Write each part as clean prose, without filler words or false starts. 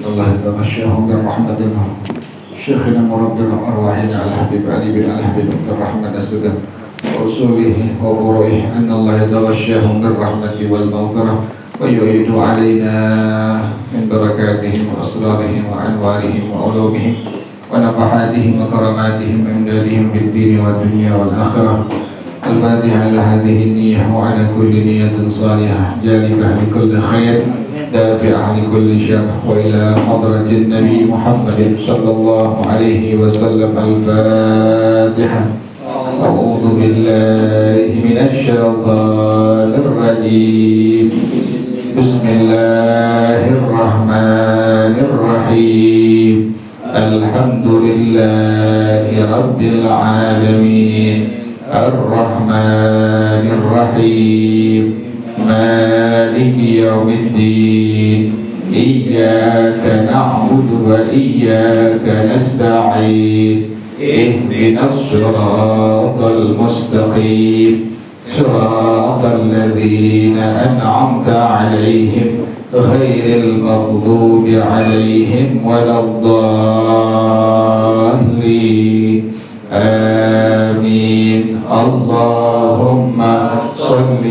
الله تغشاهم بالرحمة شيخنا مربي أرواحنا الحبيب علي بن الحبيب عبد الرحمن السودان وأصوله وفروعه أن الله يتغشاهم بالرحمة والمغفرة ويعيد علينا من بركاتهم وأسرارهم وأنوارهم وعلومهم ونفحاتهم وكراماتهم وإمدادهم في الدين والدنيا والآخرة. الفاتحة لهذه النية وعلى كل نية صالحة جالبة لكل خير دافعة لكل شر وإلى حضرة النبي محمد صلى الله عليه وسلم. الفاتحة. أعوذ بالله من الشيطان الرجيم. بسم الله الرحمن الرحيم. الحمد لله رب العالمين الرحمن الرحيم مالك يوم الدين إياك نعبد وإياك نستعين اهدنا الصراط المستقيم صراط الذين أنعمت عليهم غير المغضوب عليهم ولا الضالين. آمين. اللهم صل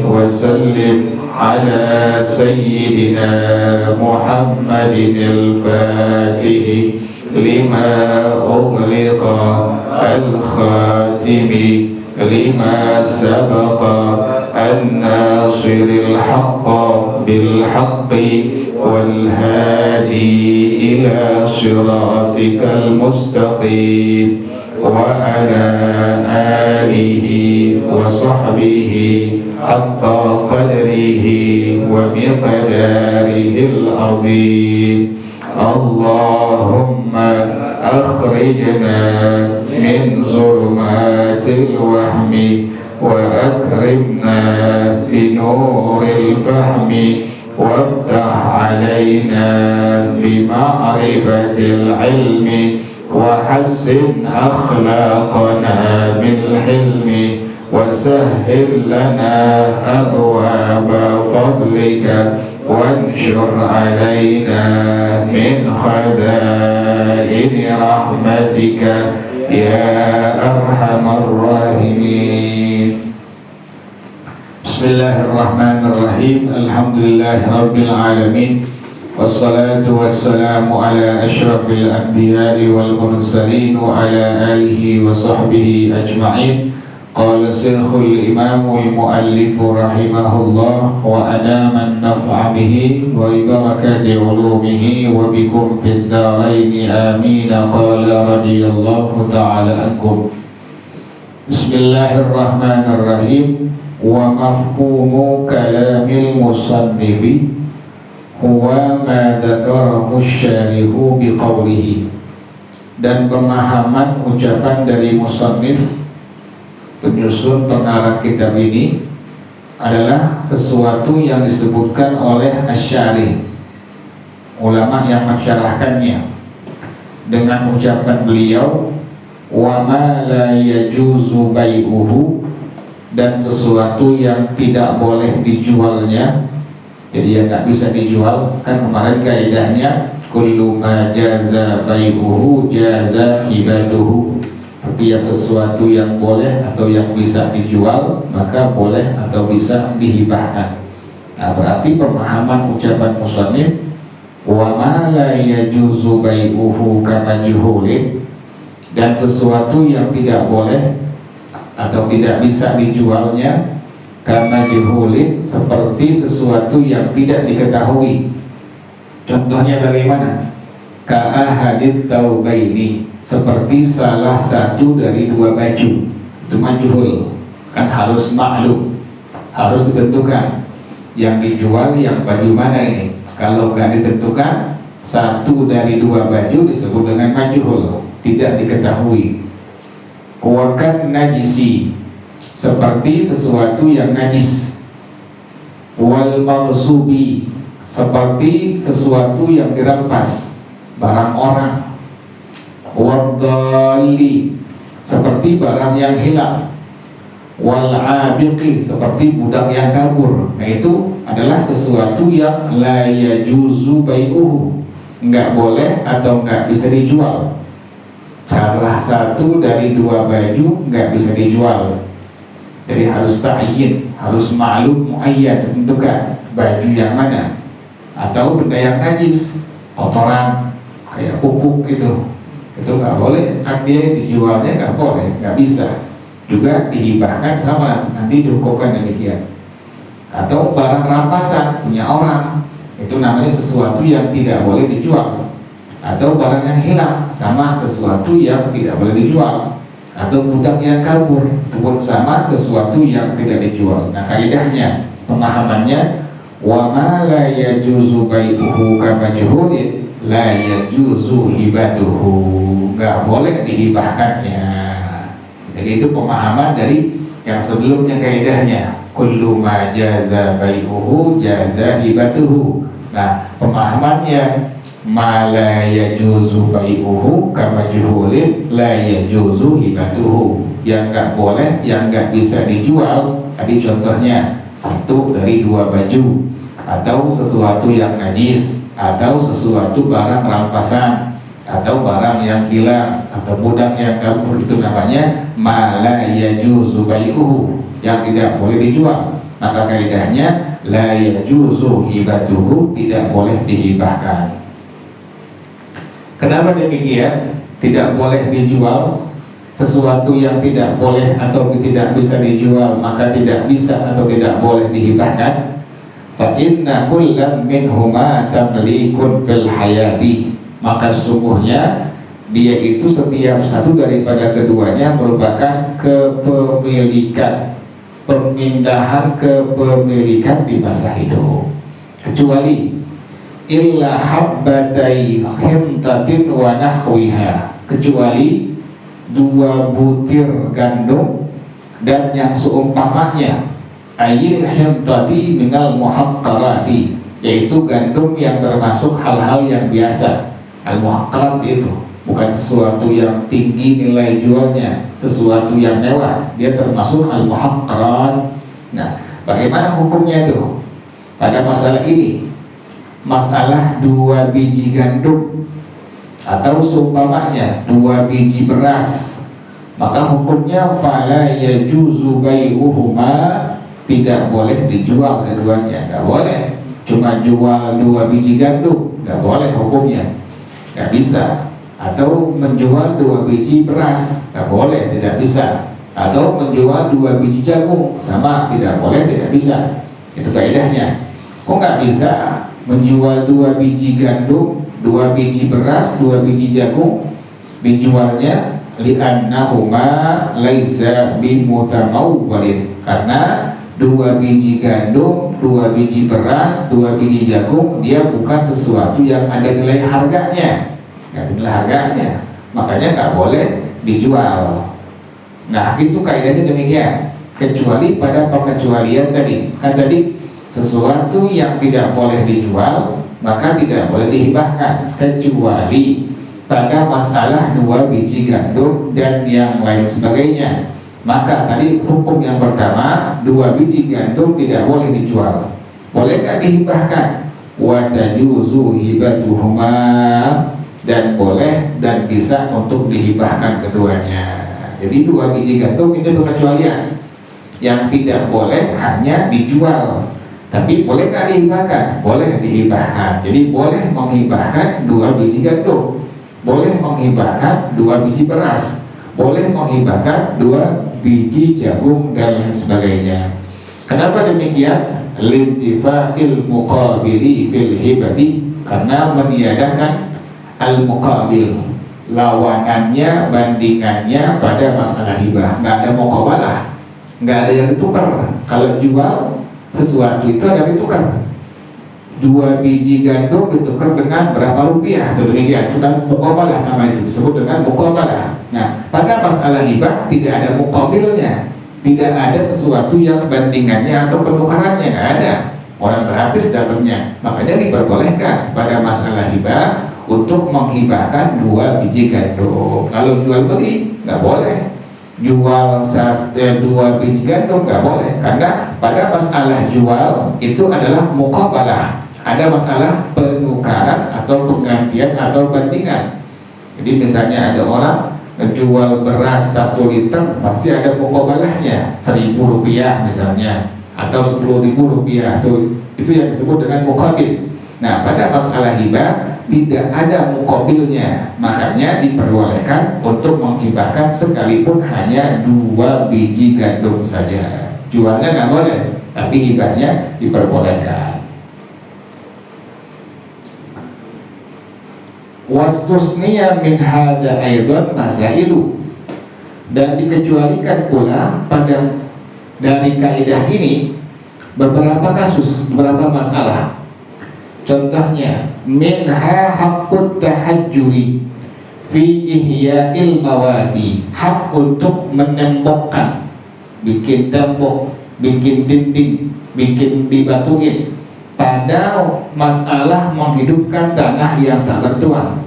وسلم على سيدنا محمد الفاتح لما أغلق الخاتم لما سبق الناصر الحق بالحق والهادي إلى صراطك المستقيم وعلى آله وصحبه حق قدره ومقداره العظيم. اللهم أخرجنا من ظلمات الوهم وأكرمنا بنور الفهم وافتح علينا بمعرفة العلم وحسن أخلاقنا بالحلم وسهل لنا أبواب فضلك وانشر علينا من خزائن رحمتك يا أرحم الراحمين. بسم الله الرحمن الرحيم. الحمد لله رب العالمين والصلاة والسلام على أشرف الأنبياء والمرسلين وعلى آله وصحبه أجمعين. قال شيخ الإمام المؤلف رحمه الله وأدام النفع به وبركة علومه وبكم في الدارين آمين. قال رضي الله تعالى عنكم. بسم الله الرحمن الرحيم. ومفهوم كلام المصنف huwa ma dzakarahu syarihu biqaulihi. Dan pemahaman ucapan dari musannif penyusun pengarang kitab ini adalah sesuatu yang disebutkan oleh asy-syarih, ulama yang mensyarahkannya, dengan ucapan beliau wa ma la yajuzu bai'uhu, dan sesuatu yang tidak boleh dijualnya. Jadi yang nggak bisa dijual, kan kemarin kaidahnya kullu ma jaza bai'uhu jaza hibatuhu. Setiap sesuatu yang boleh atau yang bisa dijual maka boleh atau bisa dihibahkan. Nah, berarti pemahaman ucapan musannif wa ma la yajuzu bai'uhu kamajhulin, dan sesuatu yang tidak boleh atau tidak bisa dijualnya karena dihulin, seperti sesuatu yang tidak diketahui. Contohnya bagaimana? Ka'ahadits tsaubaini, seperti salah satu dari dua baju. Itu majhul, kan harus maklum, harus ditentukan yang dijual yang baju mana ini. Kalau nggak ditentukan satu dari dua baju disebut dengan majhul, tidak diketahui. Wakan najisi, seperti sesuatu yang najis. Wal maghsubi, seperti sesuatu yang dirampas, barang orang. Wadhalli, seperti barang yang hilang. Wal abiqi, seperti budak yang kabur. Nah, itu adalah sesuatu yang la yajuzu bai'uhu, nggak boleh atau nggak bisa dijual. Salah satu dari dua baju nggak bisa dijual. Jadi harus ta'yin, harus ma'lum mu'ayyad, tentukan baju yang mana. Atau benda yang najis, kotoran kayak pupuk itu nggak boleh, kan dia dijualnya nggak boleh, nggak bisa. Juga dihibahkan sama, nanti dihukumkan demikian. Atau barang rampasan punya orang, itu namanya sesuatu yang tidak boleh dijual. Atau barang yang hilang, sama sesuatu yang tidak boleh dijual. Atau budak yang kabur, itu pun sama sesuatu yang tidak dijual. Nah, kaidahnya, pemahamannya, wa ma la yajuzu bai'uhu ka majhulin la yajuzu hibatuhu, nggak boleh dihibahkannya. Jadi itu pemahaman dari yang sebelumnya kaidahnya, kullu ma jaza bai'uhu jaza hibatuhu. Nah, pemahamannya, ma la yajuzu bai'uhu ka majhulin la yajuzu hibatuhu, yang nggak boleh, yang nggak bisa dijual. Tadi contohnya satu dari dua baju, atau sesuatu yang najis, atau sesuatu barang rampasan, atau barang yang hilang, atau budak yang kabur, itu namanya ma la yajuzu bai'uhu, yang tidak boleh dijual. Maka kaidahnya la yajuzu hibatuhu, tidak boleh dihibahkan. Kenapa demikian? Tidak boleh dijual sesuatu yang tidak boleh atau tidak bisa dijual, maka tidak bisa atau tidak boleh dihibahkan. Fa inna kullam minhuma tamlikun fil hayati, maka sungguhnya dia itu setiap satu daripada keduanya merupakan kepemilikan, pemindahan kepemilikan di masa hidup, kecuali illa habbatai himtatin wa nahwiha, kecuali dua butir gandum dan yang seumpamanya, ayil himtati minal muhaqqarati, yaitu gandum yang termasuk hal-hal yang biasa. Al-muhaqqarat itu bukan sesuatu yang tinggi nilai jualnya, sesuatu yang mewah, dia termasuk al-muhaqqarat. Nah, bagaimana hukumnya itu pada masalah ini? Masalah dua biji gandum atau seumpamanya dua biji beras, maka hukumnya fala yajuzu bai'uhuma, tidak boleh dijual keduanya, nggak boleh. Cuma jual dua biji gandum, nggak boleh hukumnya, nggak bisa. Atau menjual dua biji beras, nggak boleh, tidak bisa. Atau menjual dua biji jagung, sama, tidak boleh, tidak bisa. Itu kaidahnya. Kok nggak bisa menjual dua biji gandum, dua biji beras, dua biji jagung, dijualnya li'annahuma laisa bimutamawwalin, karena dua biji gandum, dua biji beras, dua biji jagung, dia bukan sesuatu yang ada nilai harganya, nggak ada nilai harganya, makanya nggak boleh dijual. Nah, itu kaidahnya demikian, kecuali pada pengecualian tadi. Kan tadi sesuatu yang tidak boleh dijual maka tidak boleh dihibahkan, kecuali pada masalah dua biji gandum dan yang lain sebagainya. Maka tadi hukum yang pertama, dua biji gandum tidak boleh dijual, boleh nggak dihibahkan? Wa tajuzu hibatuhuma, dan boleh dan bisa untuk dihibahkan keduanya. Jadi dua biji gandum itu pengecualian, yang tidak boleh hanya dijual. Tapi boleh nggak dihibahkan? Boleh dihibahkan. Jadi boleh menghibahkan dua biji gandum, boleh menghibahkan dua biji beras, boleh menghibahkan dua biji jagung dan lain sebagainya. Kenapa demikian? Lintifaqil muqabili fil hibati, karena meniadakan al-muqabil, lawanannya, bandingannya pada masalah hibah. Nggak ada muqabalah, nggak ada yang ditukar. Kalau jual sesuatu itu ada ditukar. Dua biji gandum ditukar dengan berapa rupiah, atau demikian. Itu dan muqabalah, nama itu disebut dengan muqabalah. Nah, pada masalah hibah tidak ada muqabilnya, tidak ada sesuatu yang bandingannya atau penukarannya, nggak ada. Orang gratis dapatnya. Makanya diperbolehkan pada masalah hibah untuk menghibahkan dua biji gandum. Kalau jual beli nggak boleh. Jual dua biji gandum nggak boleh, karena pada masalah jual itu adalah muqabalah, Ada masalah penukaran atau penggantian atau bandingan. Jadi misalnya ada orang menjual beras 1 liter, pasti ada mukobalahnya, 1.000 rupiah misalnya, atau 10.000 rupiah, itu yang disebut dengan mukabil. Nah, pada masalah hibah tidak ada mukabilnya, makanya diperbolehkan untuk menghibahkan sekalipun hanya 2 biji gandum saja. Jualnya nggak boleh, tapi hibahnya diperbolehkan. Wastusniya min hadza aidan masailu, dan dikecualikan pula pada dari kaidah ini beberapa kasus, beberapa masalah. Contohnya, minha haqqut tahajjuri fi ihya'il mawadi, hak untuk menembokkan, bikin tembok, bikin dinding, bikin dibatuin pada masalah menghidupkan tanah yang tak bertuan.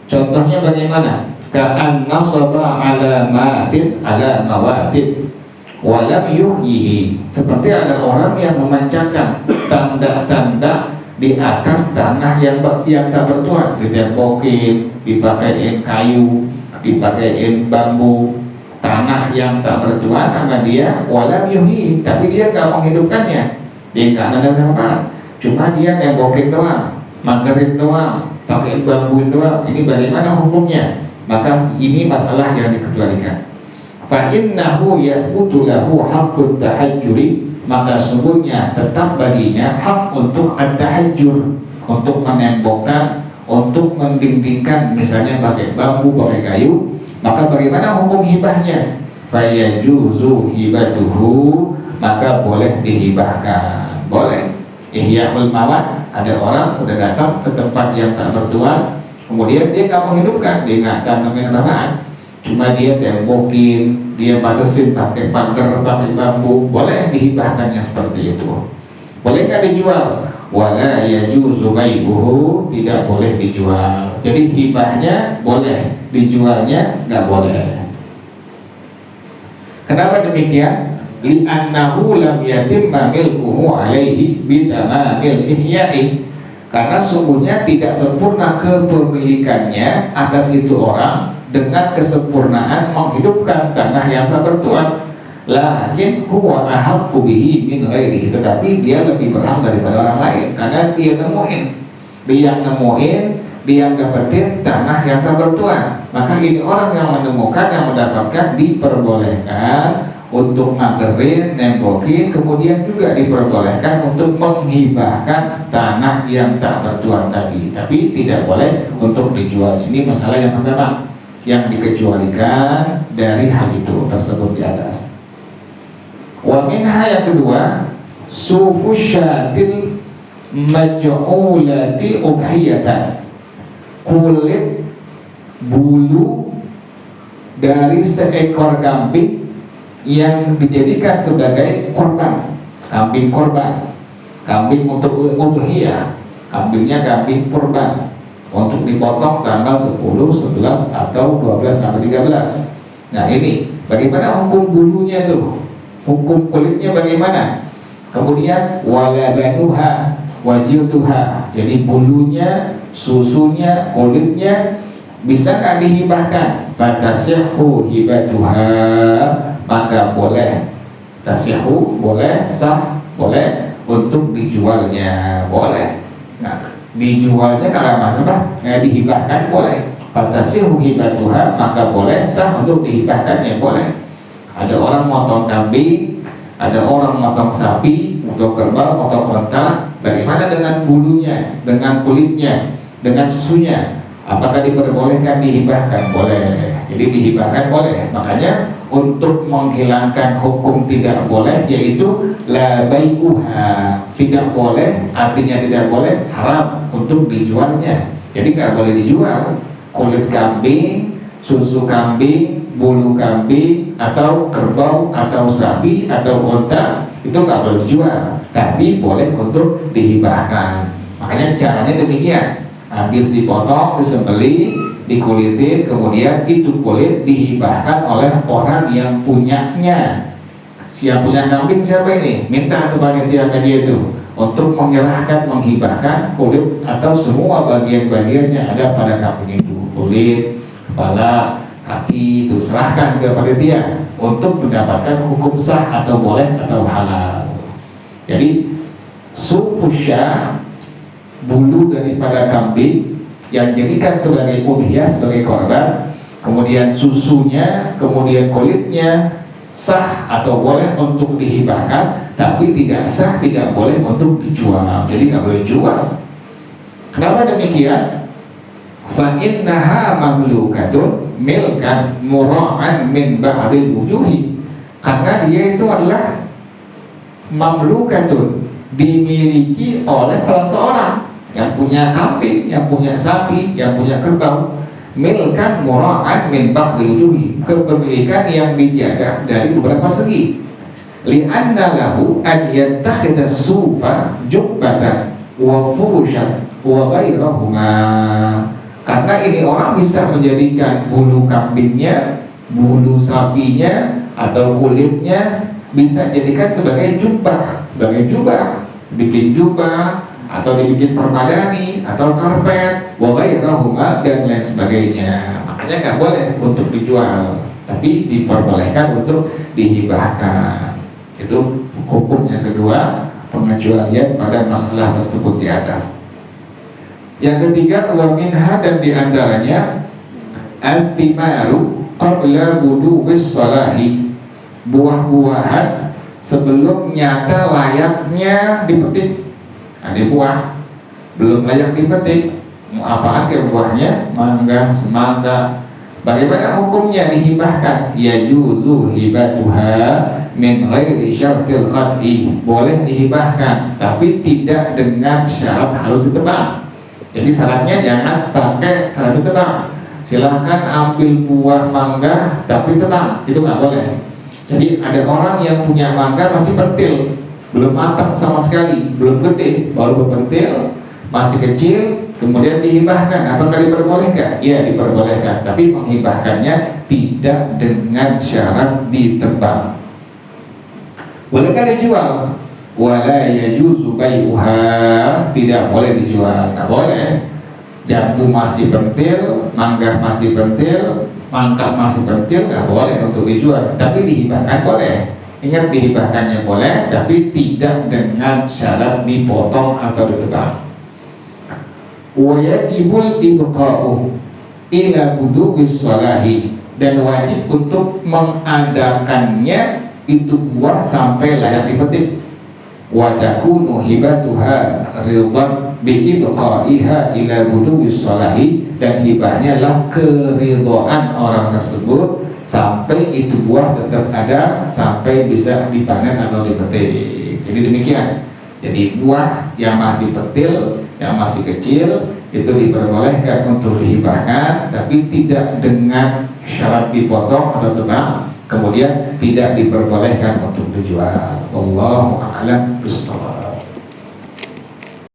Contohnya bagaimana? Ka'an nasaba ala matin ala mawatin walam yuhyihi, seperti ada orang yang memancakan tanda-tanda di atas tanah yang tak bertuan, ditembokin, dipakaiin kayu, dipakaiin bambu, tanah yang tak bertuan sama dia, walam yuhyihi, tapi dia nggak menghidupkannya. Dia nggak nanam-nanam, cuma dia nembokin doang, magerin doang, pakai bambuin doang. Ini bagaimana hukumnya? Maka ini masalah yang dikecualikan. Fa innahu yathbutu lahu haqqut tahajjuri, maka sungguhnya tetap baginya hak untuk at-tahajjur, untuk menembokkan, untuk mendindingkan, misalnya pakai bambu, pakai kayu. Maka bagaimana hukum hibahnya? Fa yajuzu hibatuhu, maka boleh dihibahkan. Boleh. Ihya'ul mawad, ada orang udah datang ke tempat yang tak bertuan, kemudian dia nggak menghidupkan, dia nggak tanamin apaan, cuma dia tembokin, dia batasin pakai pagar, pakai bambu, boleh dihibahkannya seperti itu. Boleh nggak dijual? Wala yajuzu bai'uhu, tidak boleh dijual. Jadi hibahnya boleh, dijualnya nggak boleh. Kenapa demikian? Li'annahu lam yatimma milkuhu alaihi bitamamil ihya'i, karena sungguhnya tidak sempurna kepemilikannya atas itu orang dengan kesempurnaan menghidupkan tanah yang tak bertuan. Lakin huwa ahaqqu bihi min ghairihi, tetapi dia lebih berhak daripada orang lain karena dia nemuin, dia dapetin tanah yang tak bertuan. Maka ini orang yang menemukan, yang mendapatkan, diperbolehkan untuk magerin, nembokin, kemudian juga diperbolehkan untuk menghibahkan tanah yang tak bertuan tadi, tapi tidak boleh untuk dijual. Ini masalah yang pertama yang dikecualikan dari hal itu tersebut di atas. Wa minha, yang kedua, sufusyatil maj'ulati udhiyatan, kulit bulu dari seekor kambing yang dijadikan sebagai korban, kambing korban, kambing untuk udhiyah, kambingnya kambing korban untuk dipotong tanggal 10, 11 atau 12 sampai 13. Nah, ini bagaimana hukum bulunya tuh? Hukum kulitnya bagaimana? Kemudian walabanuha wajilduha, jadi bulunya, susunya, kulitnya bisa nggak dihibahkan? Fatasihhu hibatuha, maka boleh, tasihhu boleh, sah boleh untuk dijualnya, boleh. Nah, dijualnya kalau masalah dihibahkan boleh. Fatasihhu hibatuha, maka boleh, sah untuk dihibahkannya, boleh. Ada orang motong kambing, ada orang motong sapi, motong kerbau, motong onta. Bagaimana dengan bulunya, dengan kulitnya, dengan susunya? Apakah diperbolehkan dihibahkan? Boleh. Jadi dihibahkan boleh. Makanya untuk menghilangkan hukum tidak boleh, yaitu la bai'uha, tidak boleh, artinya tidak boleh, haram untuk dijualnya. Jadi nggak boleh dijual kulit kambing, susu kambing, bulu kambing, atau kerbau, atau sapi, atau unta, itu nggak boleh dijual, tapi boleh untuk dihibahkan. Makanya caranya demikian. Habis dipotong, disembelih, dikulitin, kemudian itu kulit dihibahkan oleh orang yang punyanya. Siapa punya kambing? Siapa ini? Minta atau panitia media itu untuk menyerahkan, menghibahkan kulit atau semua bagian-bagian yang ada pada kambing itu, kulit, kepala, kaki, itu serahkan ke panitia untuk mendapatkan hukum sah atau boleh atau halal. Jadi sufusya, bulu daripada kambing yang dijadikan sebagai udhiyah, sebagai korban, kemudian susunya, kemudian kulitnya sah atau boleh untuk dihibahkan, tapi tidak sah, tidak boleh untuk dijual. Jadi nggak boleh jual. Kenapa demikian? Fa innaha mamlukatun milkan mura'an min ba'dil wujuhi. Karena dia itu adalah mamlukatun, dimiliki oleh salah seorang yang punya kambing, yang punya sapi, yang punya kerbau. Milkan mura'an min ba'dil wujuhi, kepemilikan yang dijaga dari beberapa segi. Li'anna lahu an yattakhidha sufa jubbatan wa furushan wa ghairahuma. Karena ini orang bisa menjadikan bulu kambingnya, bulu sapinya atau kulitnya bisa jadikan sebagai jubah, bikin jubah atau dibikin permadani atau karpet, wa ghairahuma, dan lain sebagainya. Makanya nggak boleh untuk dijual, tapi diperbolehkan untuk dihibahkan. Itu hukum yang kedua, pengecualian pada masalah tersebut di atas. Yang ketiga, wa minha, dan diantaranya al-thimaru qabla budu'is salahi, buah-buahan sebelum nyata layaknya dipetik. Ada buah belum layak dipetik, mau apaan ke buahnya? Mangga, semangka. Bagaimana hukumnya dihibahkan? Ya juzu hibatuha min ghairi syartil qat'i. Boleh dihibahkan, tapi tidak dengan syarat harus ditebang. Jadi syaratnya jangan pakai syarat ditebang. Silahkan ambil buah mangga tapi tebang, itu nggak boleh. Jadi ada orang yang punya mangga masih pentil, belum matang sama sekali, belum gede, baru berpentil, masih kecil, kemudian dihibahkan. Apakah diperbolehkan? Ya, diperbolehkan, tapi menghibahkannya tidak dengan syarat ditebang. Bolehkah dijual? Wala yajuzu bai'uha, tidak boleh dijual, nggak boleh. Jambu masih pentil, mangga masih pentil, mangga masih pentil, nggak boleh untuk dijual, tapi dihibahkan boleh. Ingat, dihibahkannya boleh, tapi tidak dengan syarat dipotong atau ditebang. Wajibul ibqa'u ila budu'is salahi, dan wajib untuk mengadakannya itu buah sampai layak dipetik. Wa takunu hibatuha ridhan bi ibqa'iha ila budu'is salahi, dan hibahnya adalah keridhaan orang tersebut sampai itu buah tetap ada, sampai bisa dipanen atau dipetik. Jadi demikian. Jadi buah yang masih pentil, yang masih kecil, itu diperbolehkan untuk dihibahkan, tapi tidak dengan syarat dipotong atau tebang. Kemudian tidak diperbolehkan untuk dijual. Wallahu a'lam bishawab.